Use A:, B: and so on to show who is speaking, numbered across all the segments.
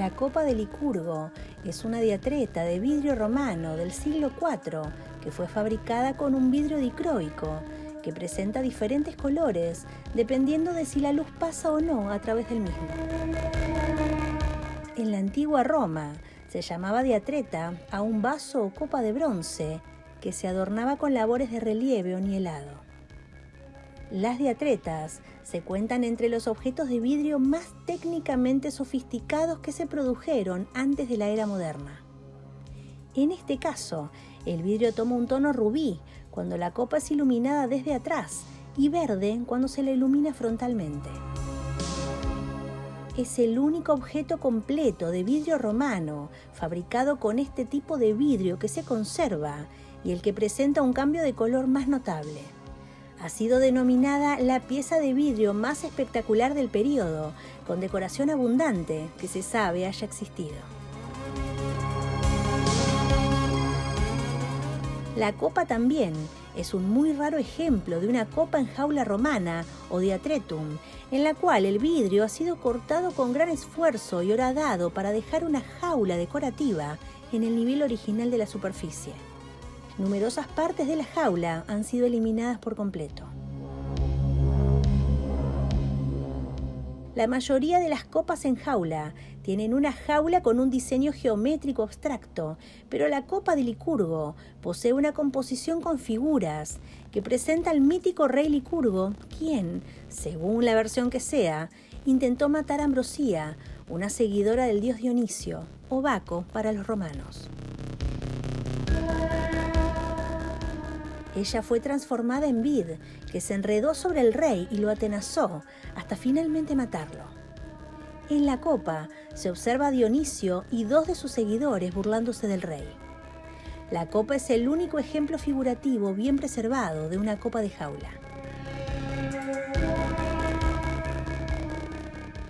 A: La copa de Licurgo es una diatreta de vidrio romano del siglo IV que fue fabricada con un vidrio dicroico que presenta diferentes colores dependiendo de si la luz pasa o no a través del mismo. En la antigua Roma se llamaba diatreta a un vaso o copa de bronce que se adornaba con labores de relieve o nielado. Las diatretas se cuentan entre los objetos de vidrio más técnicamente sofisticados que se produjeron antes de la era moderna. En este caso, el vidrio toma un tono rubí cuando la copa es iluminada desde atrás y verde cuando se la ilumina frontalmente. Es el único objeto completo de vidrio romano fabricado con este tipo de vidrio que se conserva y el que presenta un cambio de color más notable. Ha sido denominada la pieza de vidrio más espectacular del período, con decoración abundante que se sabe haya existido. La copa también es un muy raro ejemplo de una copa en jaula romana o diatretum, en la cual el vidrio ha sido cortado con gran esfuerzo y horadado para dejar una jaula decorativa en el nivel original de la superficie. Numerosas partes de la jaula han sido eliminadas por completo. La mayoría de las copas en jaula tienen una jaula con un diseño geométrico abstracto, pero la copa de Licurgo posee una composición con figuras que presenta al mítico rey Licurgo, quien, según la versión que sea, intentó matar a Ambrosía, una seguidora del dios Dionisio, o Baco para los romanos. Ella fue transformada en vid, que se enredó sobre el rey y lo atenazó, hasta finalmente matarlo. En la copa se observa a Dionisio y dos de sus seguidores burlándose del rey. La copa es el único ejemplo figurativo bien preservado de una copa de jaula.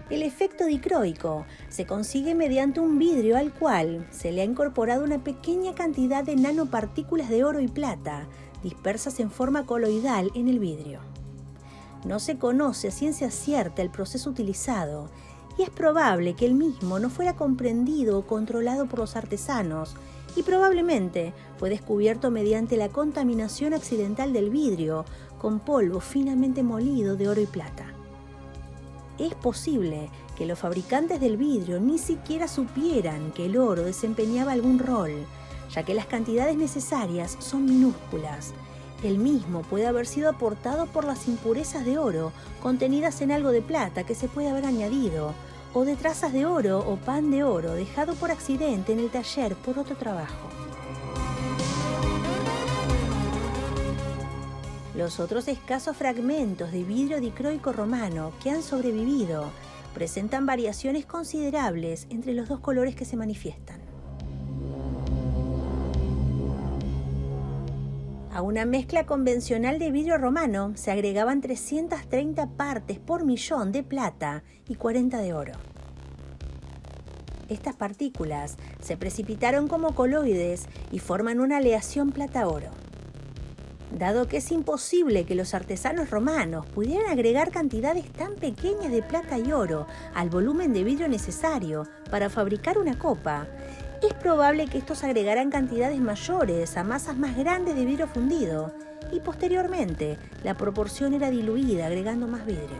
A: El efecto dicroico se consigue mediante un vidrio al cual se le ha incorporado una pequeña cantidad de nanopartículas de oro y plata, dispersas en forma coloidal en el vidrio. No se conoce a ciencia cierta el proceso utilizado y es probable que el mismo no fuera comprendido o controlado por los artesanos y probablemente fue descubierto mediante la contaminación accidental del vidrio con polvo finamente molido de oro y plata. Es posible que los fabricantes del vidrio ni siquiera supieran que el oro desempeñaba algún rol, ya que las cantidades necesarias son minúsculas. El mismo puede haber sido aportado por las impurezas de oro contenidas en algo de plata que se puede haber añadido, o de trazas de oro o pan de oro dejado por accidente en el taller por otro trabajo. Los otros escasos fragmentos de vidrio dicroico romano que han sobrevivido presentan variaciones considerables entre los dos colores que se manifiestan. A una mezcla convencional de vidrio romano se agregaban 330 partes por millón de plata y 40 de oro. Estas partículas se precipitaron como coloides y forman una aleación plata-oro. Dado que es imposible que los artesanos romanos pudieran agregar cantidades tan pequeñas de plata y oro al volumen de vidrio necesario para fabricar una copa, es probable que estos agregaran cantidades mayores a masas más grandes de vidrio fundido y posteriormente la proporción era diluida agregando más vidrio.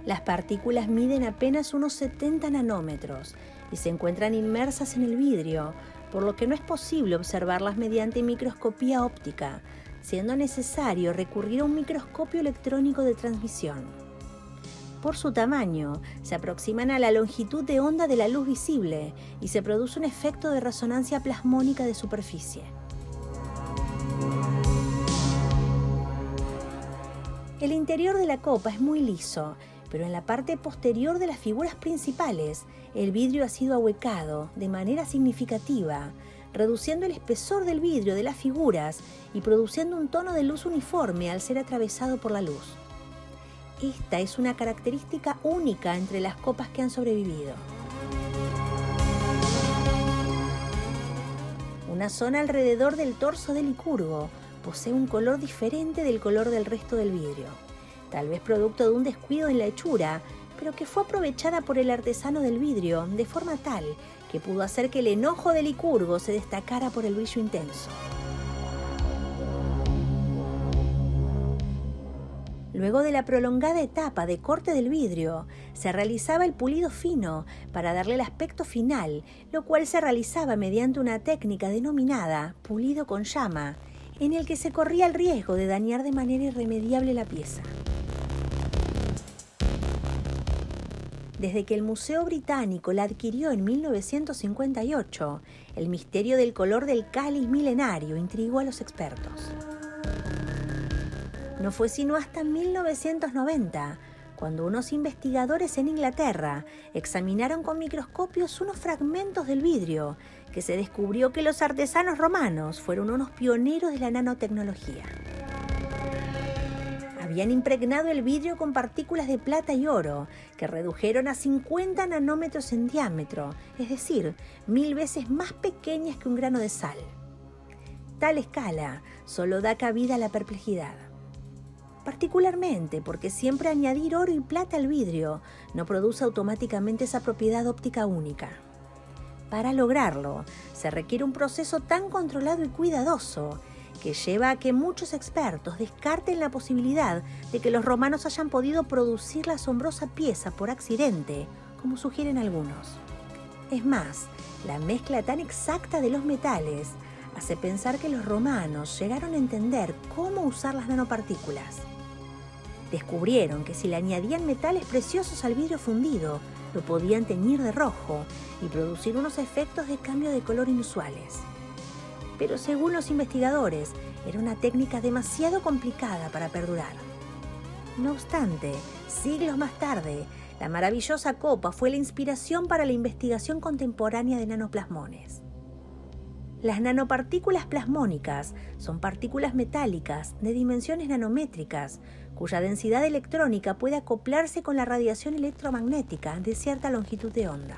A: Las partículas miden apenas unos 70 nanómetros y se encuentran inmersas en el vidrio, por lo que no es posible observarlas mediante microscopía óptica, siendo necesario recurrir a un microscopio electrónico de transmisión. Por su tamaño, se aproximan a la longitud de onda de la luz visible y se produce un efecto de resonancia plasmónica de superficie. El interior de la copa es muy liso, pero en la parte posterior de las figuras principales, el vidrio ha sido ahuecado de manera significativa, reduciendo el espesor del vidrio de las figuras y produciendo un tono de luz uniforme al ser atravesado por la luz. Esta es una característica única entre las copas que han sobrevivido. Una zona alrededor del torso de Licurgo posee un color diferente del color del resto del vidrio, tal vez producto de un descuido en la hechura, pero que fue aprovechada por el artesano del vidrio de forma tal que pudo hacer que el enojo de Licurgo se destacara por el brillo intenso. Luego de la prolongada etapa de corte del vidrio, se realizaba el pulido fino para darle el aspecto final, lo cual se realizaba mediante una técnica denominada pulido con llama, en el que se corría el riesgo de dañar de manera irremediable la pieza. Desde que el Museo Británico la adquirió en 1958, el misterio del color del cáliz milenario intrigó a los expertos. No fue sino hasta 1990, cuando unos investigadores en Inglaterra examinaron con microscopios unos fragmentos del vidrio, que se descubrió que los artesanos romanos fueron unos pioneros de la nanotecnología. Habían impregnado el vidrio con partículas de plata y oro, que redujeron a 50 nanómetros en diámetro, es decir, 1000 veces más pequeñas que un grano de sal. Tal escala solo da cabida a la perplejidad. Particularmente porque siempre añadir oro y plata al vidrio no produce automáticamente esa propiedad óptica única. Para lograrlo, se requiere un proceso tan controlado y cuidadoso que lleva a que muchos expertos descarten la posibilidad de que los romanos hayan podido producir la asombrosa pieza por accidente, como sugieren algunos. Es más, la mezcla tan exacta de los metales hace pensar que los romanos llegaron a entender cómo usar las nanopartículas. Descubrieron que si le añadían metales preciosos al vidrio fundido, lo podían teñir de rojo y producir unos efectos de cambio de color inusuales. Pero según los investigadores, era una técnica demasiado complicada para perdurar. No obstante, siglos más tarde, la maravillosa copa fue la inspiración para la investigación contemporánea de nanoplasmones. Las nanopartículas plasmónicas son partículas metálicas de dimensiones nanométricas, cuya densidad electrónica puede acoplarse con la radiación electromagnética de cierta longitud de onda.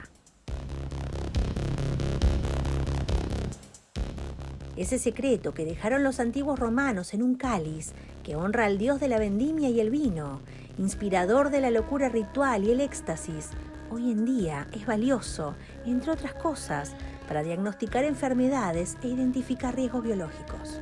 A: Ese secreto que dejaron los antiguos romanos en un cáliz que honra al dios de la vendimia y el vino, inspirador de la locura ritual y el éxtasis, hoy en día es valioso, entre otras cosas, para diagnosticar enfermedades e identificar riesgos biológicos.